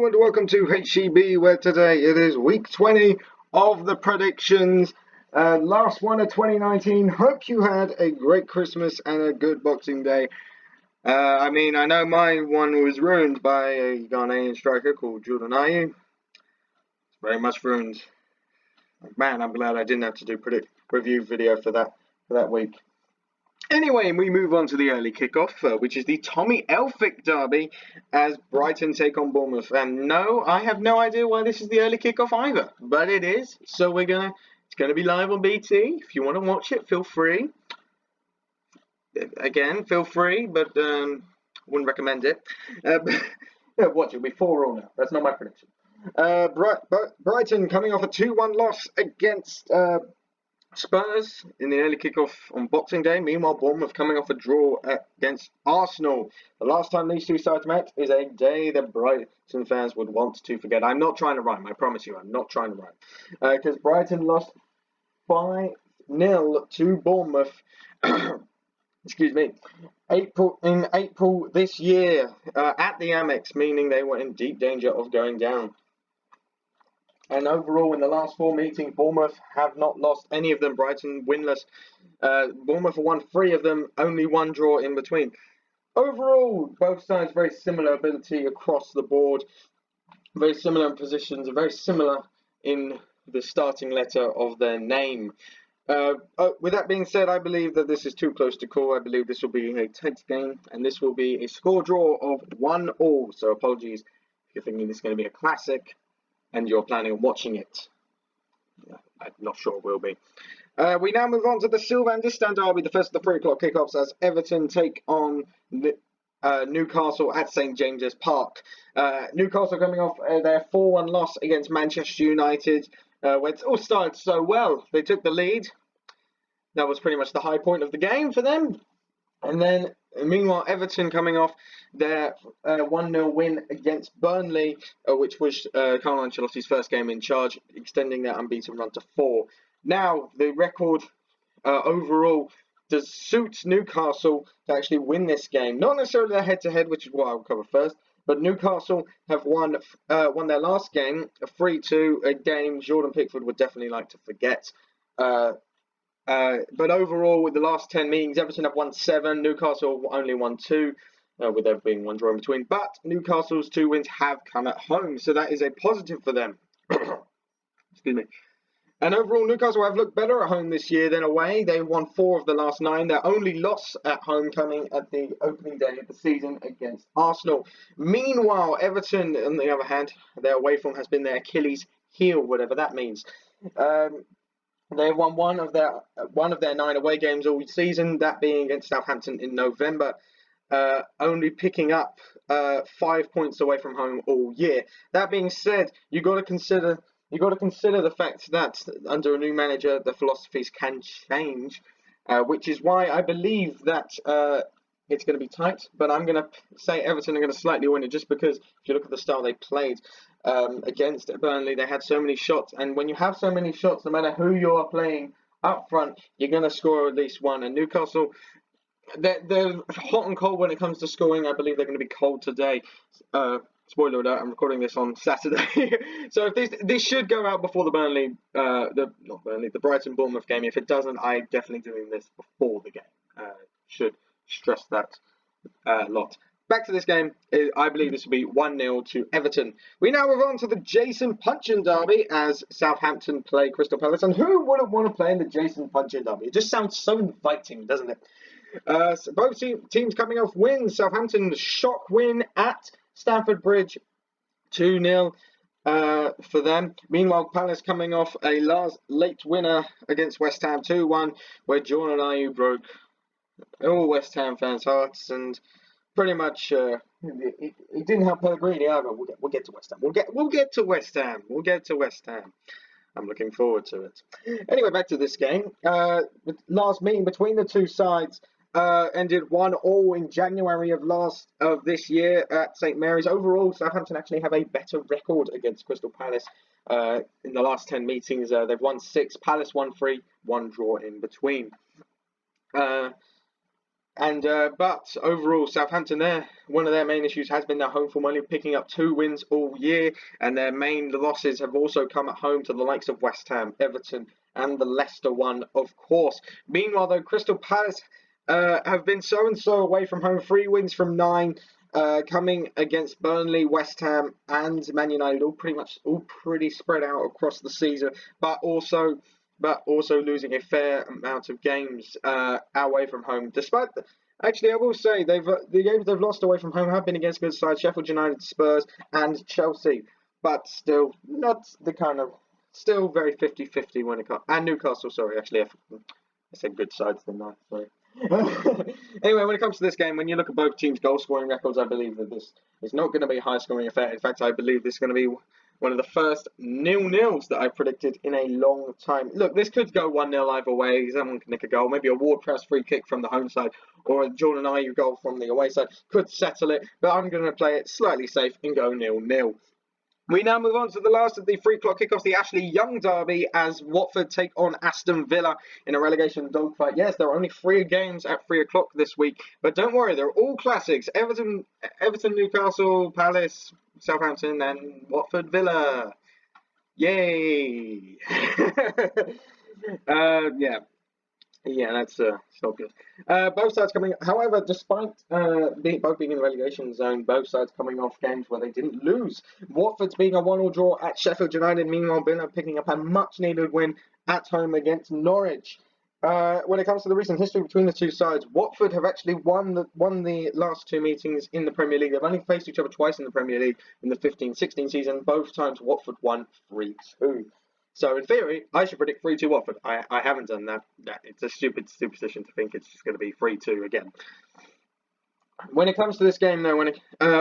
Hello and welcome to HEB, where today it is week 20 of the predictions. Last one of 2019. Hope you had a great Christmas and a good Boxing Day. I know my one was ruined by a Ghanaian striker called Jordan Ayew. It's very much ruined. Man, I'm glad I didn't have to do review video for that week. Anyway, we move on to the early kickoff, which is the Tommy Elphick derby as Brighton take on Bournemouth. And no, I have no idea why this is the early kickoff either, but it is. So it's gonna be live on BT. If you want to watch it, feel free. Again, feel free, but wouldn't recommend it. Watch it. It'll be 4-4 now. That's not my prediction. Brighton coming off a 2-1 loss against Spurs in the early kickoff on Boxing Day. Meanwhile, Bournemouth coming off a draw against Arsenal. The last time these two sides met is a day that Brighton fans would want to forget. I'm not trying to rhyme, I promise you, I'm not trying to rhyme. Because Brighton lost 5-0 to Bournemouth. Excuse me. In April this year at the Amex, meaning they were in deep danger of going down. And overall, in the last 4 meetings, Bournemouth have not lost any of them. Brighton winless. Bournemouth have won 3 of them, only 1 draw in between. Overall, both sides very similar ability across the board. Very similar in positions, very similar in the starting letter of their name. With that being said, I believe that this is too close to call. I believe this will be a tight game, and this will be a score draw of 1-1. So apologies if you're thinking this is going to be a classic and you're planning on watching it. I'm not sure it will be. We now move on to the Southampton derby, the first of the 3 o'clock kickoffs, as Everton take on Newcastle at St James's Park. Newcastle coming off their 4-1 loss against Manchester United, where it all started so well. They took the lead. That was pretty much the high point of the game for them. And then, meanwhile, Everton coming off their 1-0 win against Burnley, which was Carlo Ancelotti's first game in charge, extending their unbeaten run to 4. Now, the record overall does suit Newcastle to actually win this game. Not necessarily their head-to-head, which is what I'll cover first, but Newcastle have won their last game, a 3-2, a game Jordan Pickford would definitely like to forget. But overall, with the last 10 meetings, Everton have won 7, Newcastle only won 2, with there being 1 draw in between. But Newcastle's 2 wins have come at home, so that is a positive for them. Excuse me. And overall, Newcastle have looked better at home this year than away. They won 4 of the last 9. Their only loss at home coming at the opening day of the season against Arsenal. Meanwhile, Everton, on the other hand, their away form has been their Achilles heel, whatever that means. They won one of their 9 away games all season, that being against Southampton in November, only picking up 5 points away from home all year. That being said, you got to consider the fact that under a new manager, the philosophies can change, which is why I believe that it's going to be tight. But I'm going to say Everton are going to slightly win it, just because if you look at the style they played against Burnley, they had so many shots, and when you have so many shots, no matter who you are playing up front, you're going to score at least 1. And Newcastle, they're hot and cold when it comes to scoring. I believe they're going to be cold today. Spoiler alert, I'm recording this on Saturday. So if this should go out before the the Brighton Bournemouth game. If it doesn't, I'm definitely doing this before the game. Should stress that a lot. Back to this game, I believe this will be 1-0 to Everton. We now move on to the Jason Puncheon derby as Southampton play Crystal Palace. And who wouldn't want to play in the Jason Puncheon derby? It just sounds so inviting, doesn't it? So both teams coming off wins. Southampton shock win at Stamford Bridge, 2-0 for them. Meanwhile, Palace coming off a late winner against West Ham, 2-1, where Jordan Ayew broke all West Ham fans' hearts, and pretty much it didn't help Pellegrini either. We'll get to West Ham. We'll get to West Ham. We'll get to West Ham. I'm looking forward to it. Anyway, back to this game. The last meeting between the two sides ended 1-1 in January of this year at St Mary's. Overall, Southampton actually have a better record against Crystal Palace. In the last 10 meetings, they've won 6. Palace won 3, 1 draw in between. And but overall, Southampton, one of their main issues has been their home form, only picking up 2 wins all year, and their main losses have also come at home to the likes of West Ham, Everton, and the Leicester one, of course. Meanwhile, though, Crystal Palace have been so and so away from home, 3 wins from 9. Coming against Burnley, West Ham, and Man United, all pretty spread out across the season, but also losing a fair amount of games away from home. Actually, I will say the games they've lost away from home have been against good sides: Sheffield United, Spurs, and Chelsea. But still, not the kind of still very 50-50 when it comes. And Newcastle, sorry, actually, I said good sides, didn't I? Sorry. Anyway, when it comes to this game, when you look at both teams' goal scoring records, I believe that this is not going to be a high scoring affair. In fact, I believe this is going to be one of the first 0-0s that I predicted in a long time. Look, this could go 1-0 either way. Someone can nick a goal. Maybe a Ward-Prowse free kick from the home side or a Jordan Ayew goal from the away side could settle it. But I'm going to play it slightly safe and go 0-0. We now move on to the last of the 3 o'clock kickoffs, the Ashley Young derby, as Watford take on Aston Villa in a relegation dogfight. Yes, there are only 3 games at 3 o'clock this week, but don't worry, they're all classics. Everton, Newcastle, Palace, Southampton, and Watford Villa. Yay! Yeah. Yeah, that's it's not good. Both sides coming, however, despite both being in the relegation zone, both sides coming off games where they didn't lose. Watford's being a 1-1 draw at Sheffield United. Meanwhile, Villa picking up a much-needed win at home against Norwich. When it comes to the recent history between the two sides, Watford have actually won the last 2 meetings in the Premier League. They've only faced each other twice in the Premier League in the 15-16 season. Both times Watford won 3-2. So in theory, I should predict 3-2 Watford. I haven't done that. It's a stupid superstition to think it's just going to be 3-2 again. When it comes to this game, though,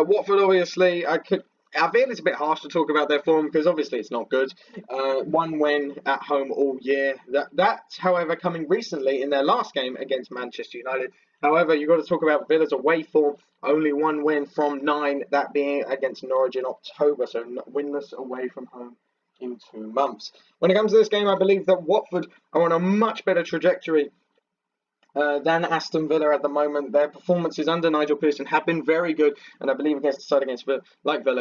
Watford, obviously, I feel it's a bit harsh to talk about their form because obviously it's not good. 1 win at home all year. That's, however, coming recently in their last game against Manchester United. However, you've got to talk about Villa's away form. Only 1 win from 9, that being against Norwich in October. So winless away from home in 2 months. When it comes to this game, I believe that Watford are on a much better trajectory than Aston Villa at the moment. Their performances under Nigel Pearson have been very good, and I believe against the side against Villa,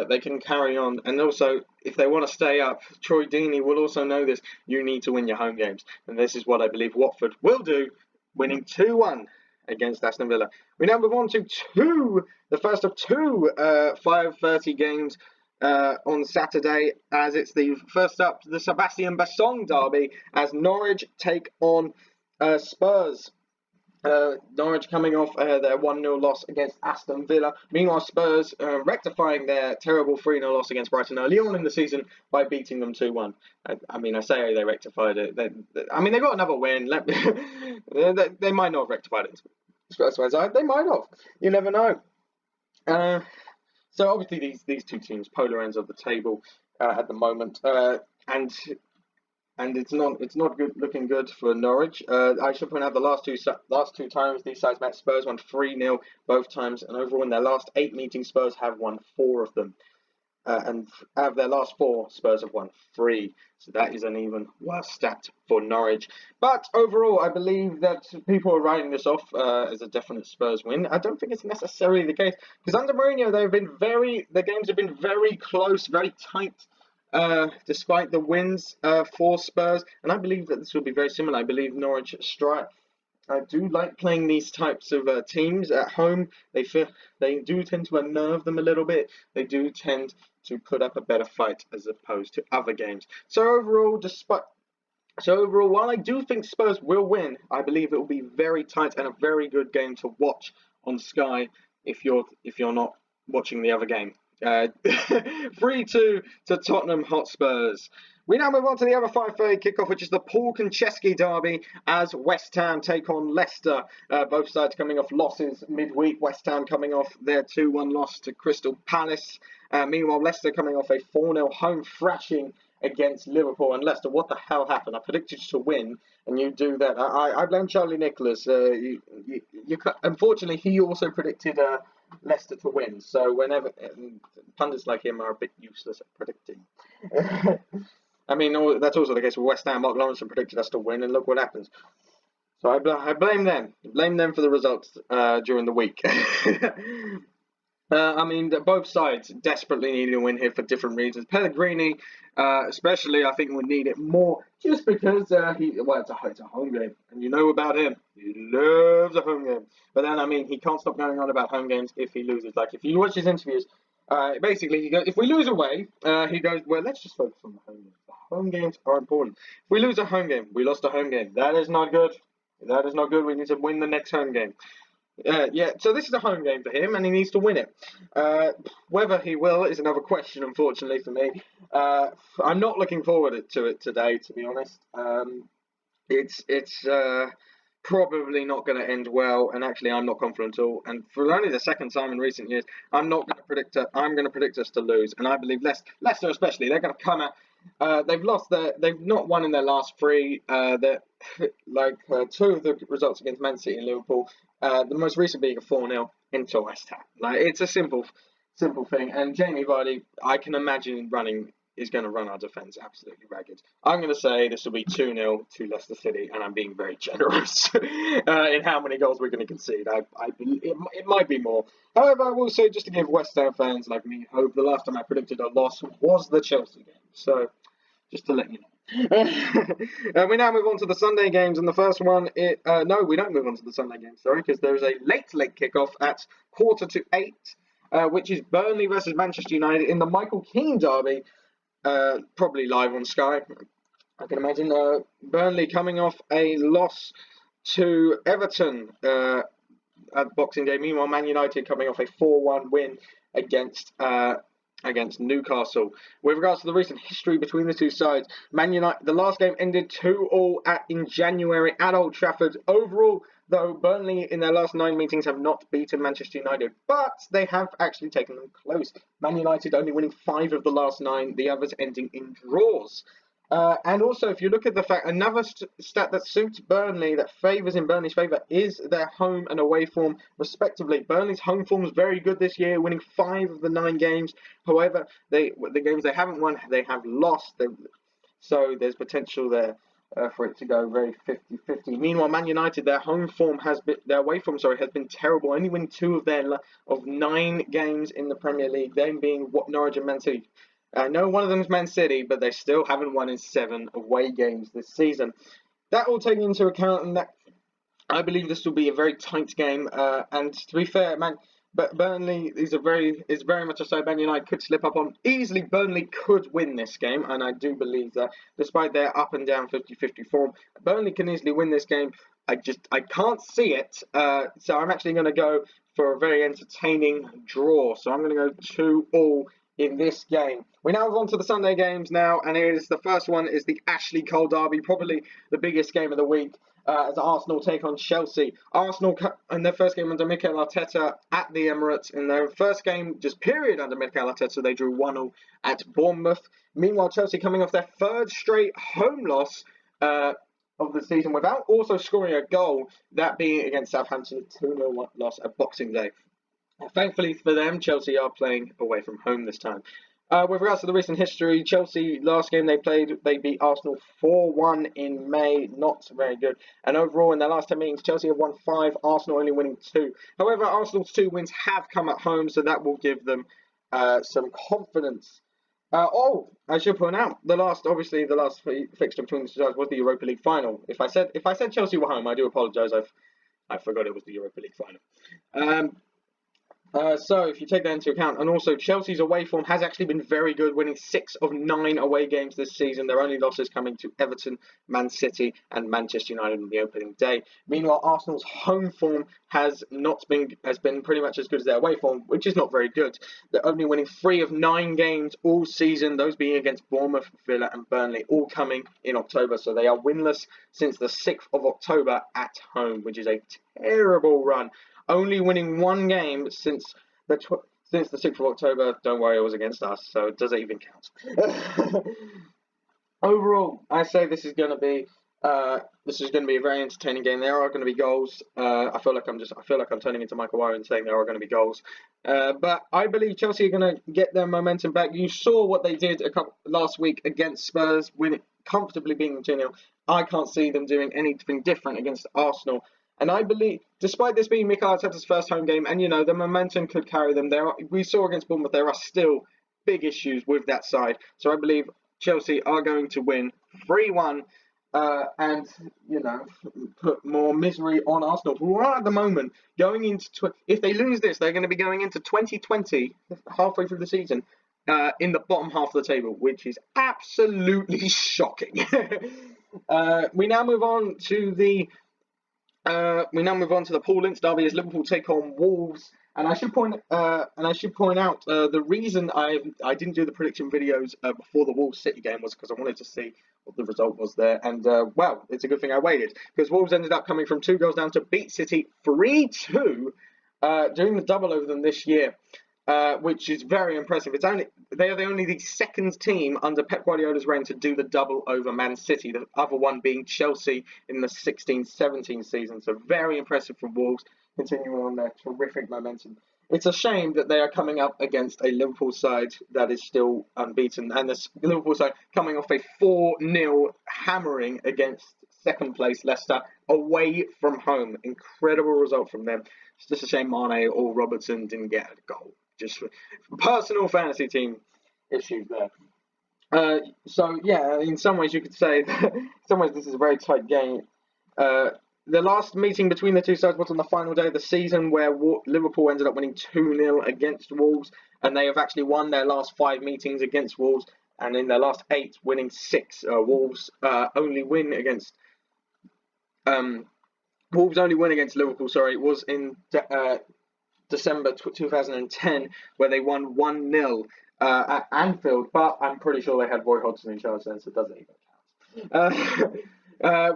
they can carry on. And also, if they want to stay up, Troy Deeney will also know this. You need to win your home games, and this is what I believe Watford will do, winning 2-1 against Aston Villa. We now move on to the first of 2 5:30 games. On Saturday, as it's the first up, the Sebastian Bassong derby, as Norwich take on Spurs. Norwich coming off their 1-0 loss against Aston Villa. Meanwhile, Spurs rectifying their terrible 3-0 loss against Brighton early on in the season by beating them 2-1. I say they rectified it. They got another win. They might not have rectified it. They might have. You never know. So obviously these 2 teams, polar ends of the table at the moment, and it's not good looking good for Norwich. I should point out the last two times these sides met, Spurs won 3-0 both times, and overall in their last 8 meetings, Spurs have won 4 of them. And out of their last 4, Spurs have won 3. So that is an even worse stat for Norwich. But overall, I believe that people are writing this off as a definite Spurs win. I don't think it's necessarily the case, because under Mourinho, the games have been very close, very tight, despite the wins for Spurs. And I believe that this will be very similar. I believe Norwich I do like playing these types of teams at home. They do tend to unnerve them a little bit. They do tend to put up a better fight as opposed to other games. So overall, while I do think Spurs will win, I believe it will be very tight and a very good game to watch on Sky if you're not watching the other game. 3-2 to Tottenham Hotspurs. We now move on to the other 5:30 kickoff, which is the Paul Konchesky derby, as West Ham take on Leicester. Both sides coming off losses midweek. West Ham coming off their 2-1 loss to Crystal Palace. Meanwhile, Leicester coming off a 4-0 home thrashing against Liverpool. And Leicester, what the hell happened? I predicted you to win, and you do that. I blame Charlie Nicholas. Unfortunately, he also predicted Leicester to win. So whenever pundits like him are a bit useless at predicting. That's also the case with West Ham. Mark Lawrence predicted us to win, and look what happens. So I blame them. Blame them for the results during the week. I mean, both sides desperately needed a win here for different reasons. Pellegrini, especially, I think would need it more just because it's a home game, and you know about him. He loves a home game. But then, I mean, he can't stop going on about home games if he loses. Like, if you watch his interviews, basically, he goes, if we lose away, he goes, well, let's just focus on the home games. The home games are important. If we lose a home game, we lost a home game. That is not good. That is not good. We need to win the next home game. Yeah, so this is a home game for him, and he needs to win it. Whether he will is another question, unfortunately for me. I'm not looking forward to it today, to be honest. It's probably not going to end well, and actually, I'm not confident at all. And for only the second time in recent years, I'm not going to predict. I'm going to predict us to lose, and I believe Leicester especially, they're going to come out. They've not won in their last three. Two of the results against Man City and Liverpool. The most recent being a 4-0 into West Ham. Like, it's a simple thing. And Jamie Vardy, I can imagine is going to run our defence absolutely ragged. I'm going to say this will be 2-0 to Leicester City, and I'm being very generous in how many goals we're going to concede. It might be more. However, I will say, just to give West Ham fans like me hope, the last time I predicted a loss was the Chelsea game. So, just to let you know. We now move on to the Sunday games, and the first one, no, we don't move on to the Sunday games, sorry, because there is a late kickoff at 7:45, which is Burnley versus Manchester United in the Michael Keane derby, probably live on Sky, I can imagine. Burnley coming off a loss to Everton at Boxing Day. Meanwhile, Man United coming off a 4-1 win against Newcastle. With regards to the recent history between the two sides, Man United, the last game ended 2-2 in January at Old Trafford. Overall, though, Burnley in their last 9 meetings have not beaten Manchester United, but they have actually taken them close. Man United only winning 5 of the last 9, the others ending in draws. And also, if you look at the fact, another stat that suits Burnley, that favours in Burnley's favour, is their home and away form, respectively. Burnley's home form is very good this year, winning 5 of the 9 games. However, the games they haven't won, they have lost. So there's potential there for it to go very 50-50. Meanwhile, Man United, their away form has been terrible, only winning 2 of 9 games in the Premier League, them being Norwich and Man City. I know one of them is Man City, but they still haven't won in 7 away games this season. That all taken into account, and that I believe this will be a very tight game. And to be fair, but Burnley is very much a side Man United could slip up on. Easily, Burnley could win this game, and I do believe that, despite their up and down 50-50 form, Burnley can easily win this game. I can't see it. So I'm actually going to go for a very entertaining draw. So I'm going to go 2-2 in this game. We now move on to the Sunday games now, and the first one is the Ashley Cole derby, probably the biggest game of the week, as Arsenal take on Chelsea. Arsenal, in their first game under Mikel Arteta at the Emirates, in their first game, just period, under Mikel Arteta, they drew 1-0 at Bournemouth. Meanwhile, Chelsea coming off their 3rd straight home loss of the season without also scoring a goal, that being against Southampton, 2-0 loss at Boxing Day. Thankfully for them, Chelsea are playing away from home this time. With regards to the recent history, Chelsea, last game they played, they beat Arsenal 4-1 in May. Not very good. And overall, in their last 10 meetings, Chelsea have won 5, Arsenal only winning 2. However, Arsenal's 2 wins have come at home, so that will give them some confidence. I should point out, the last fixture between the two sides was the Europa League final. If I said Chelsea were home, I do apologise. I forgot it was the Europa League final. So if you take that into account, and also Chelsea's away form has actually been very good, winning 6 of 9 away games this season. Their only losses coming to Everton, Man City, and Manchester United on the opening day. Meanwhile, Arsenal's home form has been pretty much as good as their away form, which is not very good. They're only winning 3 of 9 games all season, those being against Bournemouth, Villa, and Burnley, all coming in October. So they are winless since the 6th of October at home, which is a terrible run. Only winning 1 game since the 6th of October. Don't worry, it was against us, so does it even count? Overall, I say this is going to be a very entertaining game. There are going to be goals. I feel like I'm turning into Michael Owen and saying there are going to be goals. But I believe Chelsea are going to get their momentum back. You saw what they did last week against Spurs, comfortably beating them 2-0. I can't see them doing anything different against Arsenal. And I believe, despite this being Mikel Arteta's first home game, and the momentum could carry them, we saw against Bournemouth there are still big issues with that side. So I believe Chelsea are going to win 3-1 and, put more misery on Arsenal, who are at the moment going into, if they lose this, they're going to be going into 2020, halfway through the season, in the bottom half of the table, which is absolutely shocking. We now move on to the Paul Ince derby as Liverpool take on Wolves. And I should point out the reason I didn't do the prediction videos before the Wolves City game was because I wanted to see what the result was there. And well, it's a good thing I waited, because Wolves ended up coming from 2 goals down to beat City 3-2, doing the double over them this year. Which is very impressive. They are only the second team under Pep Guardiola's reign to do the double over Man City, the other one being Chelsea in the 16-17 season. So very impressive from Wolves, continuing on their terrific momentum. It's a shame that they are coming up against a Liverpool side that is still unbeaten, and the Liverpool side coming off a 4-0 hammering against second place Leicester away from home. Incredible result from them. It's just a shame Mane or Robertson didn't get a goal. Just personal fantasy team issues there. So yeah, in some ways you could say this is a very tight game. The last meeting between the two sides was on the final day of the season, where Liverpool ended up winning 2-0 against Wolves, and they have actually won their last 5 meetings against Wolves, and in their last 8, winning 6. Wolves only win against Liverpool. Sorry, it was in December 2010, where they won 1-0 at Anfield, but I'm pretty sure they had Roy Hodgson in charge then, so it doesn't even count.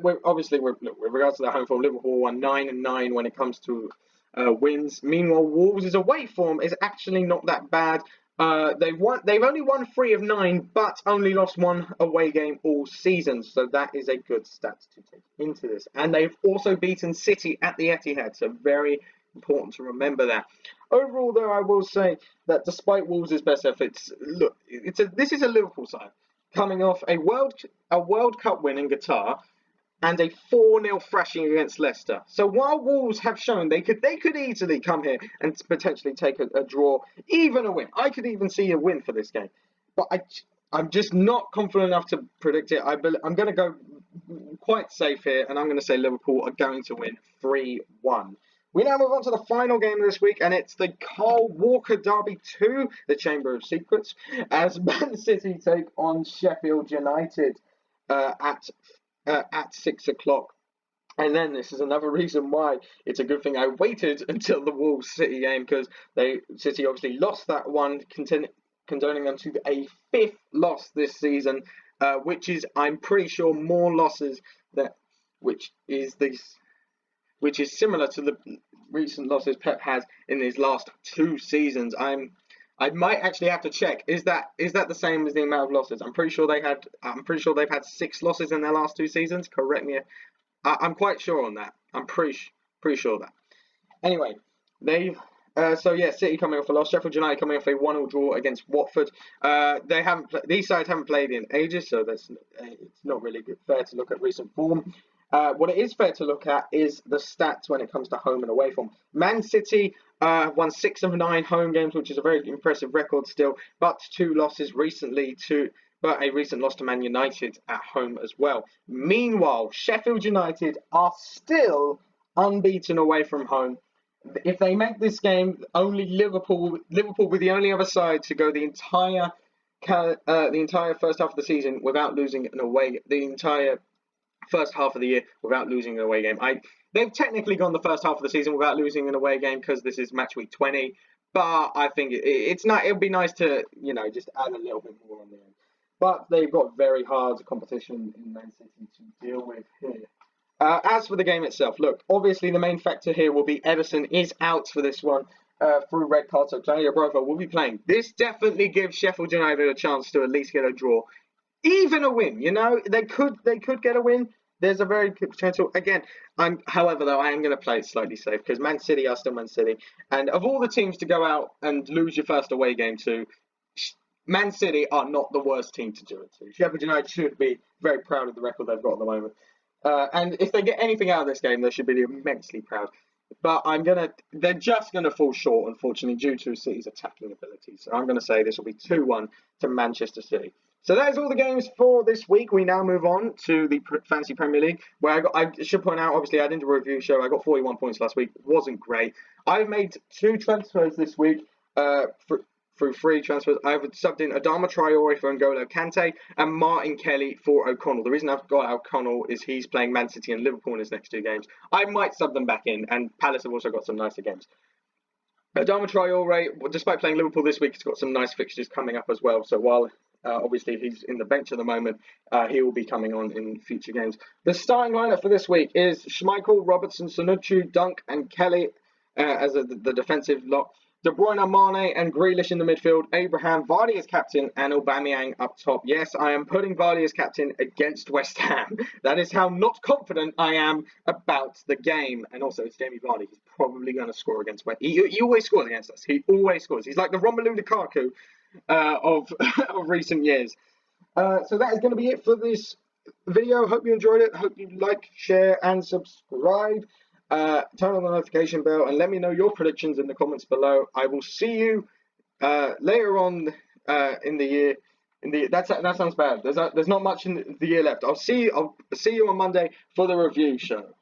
With regards to their home form, Liverpool won 9-9 when it comes to wins. Meanwhile, Wolves' away form is actually not that bad. They've only won 3 of 9, but only lost 1 away game all season, so that is a good stat to take into this. And they've also beaten City at the Etihad, so very important to remember that. Overall, though, I will say that despite Wolves' best efforts, this is a Liverpool side coming off a World Cup win in Qatar and a 4-0 thrashing against Leicester. So while Wolves have shown they could easily come here and potentially take a draw, even a win. I could even see a win for this game, but I'm just not confident enough to predict it. I'm going to go quite safe here, and I'm going to say Liverpool are going to win 3-1. We now move on to the final game of this week, and it's the Carl Walker Derby 2, the Chamber of Secrets, as Man City take on Sheffield United at 6 o'clock. And then this is another reason why it's a good thing I waited until the Wolves City game, because City obviously lost that one, condoning them to a 5th loss this season, which is, I'm pretty sure, more losses which is similar to the recent losses Pep has in his last 2 seasons. I might actually have to check. Is that the same as the amount of losses? I'm pretty sure they've had 6 losses in their last 2 seasons. Correct me. I'm quite sure on that. I'm pretty sure of that. Anyway, City coming off a loss. Sheffield United coming off a 1-1 draw against Watford. These sides haven't played in ages, so it's not really fair to look at recent form. What it is fair to look at is the stats when it comes to home and away form. Man City won 6 of 9 home games, which is a very impressive record still, but 2 losses recently but a recent loss to Man United at home as well. Meanwhile, Sheffield United are still unbeaten away from home. If they make this game, only Liverpool with the only other side to go the entire first half of the season without losing an away, the entire first half of the year without losing an away game. They've technically gone the first half of the season without losing an away game because this is match week 20, but I think it would be nice to just add a little bit more on the end. But they've got very hard competition in Man City to deal with here. As for the game itself, look, obviously the main factor here will be Everton is out for this one through red card, so Claudio Bravo will be playing. This definitely gives Sheffield United a chance to at least get a draw. Even a win, they could get a win. There's a very good potential. Again, however, though, I am going to play it slightly safe because Man City are still Man City. And of all the teams to go out and lose your first away game to, Man City are not the worst team to do it to. Sheffield United should be very proud of the record they've got at the moment. And if they get anything out of this game, they should be immensely proud. But they're just gonna fall short, unfortunately, due to City's attacking abilities. So I'm gonna say this will be 2-1 to Manchester City. So that is all the games for this week. We now move on to the Fantasy Premier League, where I should point out, obviously, I didn't do a review show. I got 41 points last week. It wasn't great. I've made 2 transfers this week through 3 transfers. I've subbed in Adama Traore for N'Golo Kante and Martin Kelly for O'Connell. The reason I've got O'Connell is he's playing Man City and Liverpool in his next 2 games. I might sub them back in, and Palace have also got some nicer games. Adama Traore, despite playing Liverpool this week, he's got some nice fixtures coming up as well. So while obviously he's in the bench at the moment, he will be coming on in future games. The starting lineup for this week is Schmeichel, Robertson, Sonucci, Dunk, and Kelly as the defensive lot. De Bruyne, Mane, and Grealish in the midfield. Abraham, Vardy as captain, and Aubameyang up top. Yes, I am putting Vardy as captain against West Ham. That is how not confident I am about the game. And also, it's Jamie Vardy. He's probably going to score against West Ham. He always scores against us. He always scores. He's like the Romelu Lukaku of recent years. So that is going to be it for this video. Hope you enjoyed it. Hope you like, share, and subscribe. Turn on the notification bell and let me know your predictions in the comments below. I will see you later on in the year. That sounds bad. There's not much in the year left. I'll see you on Monday for the review show.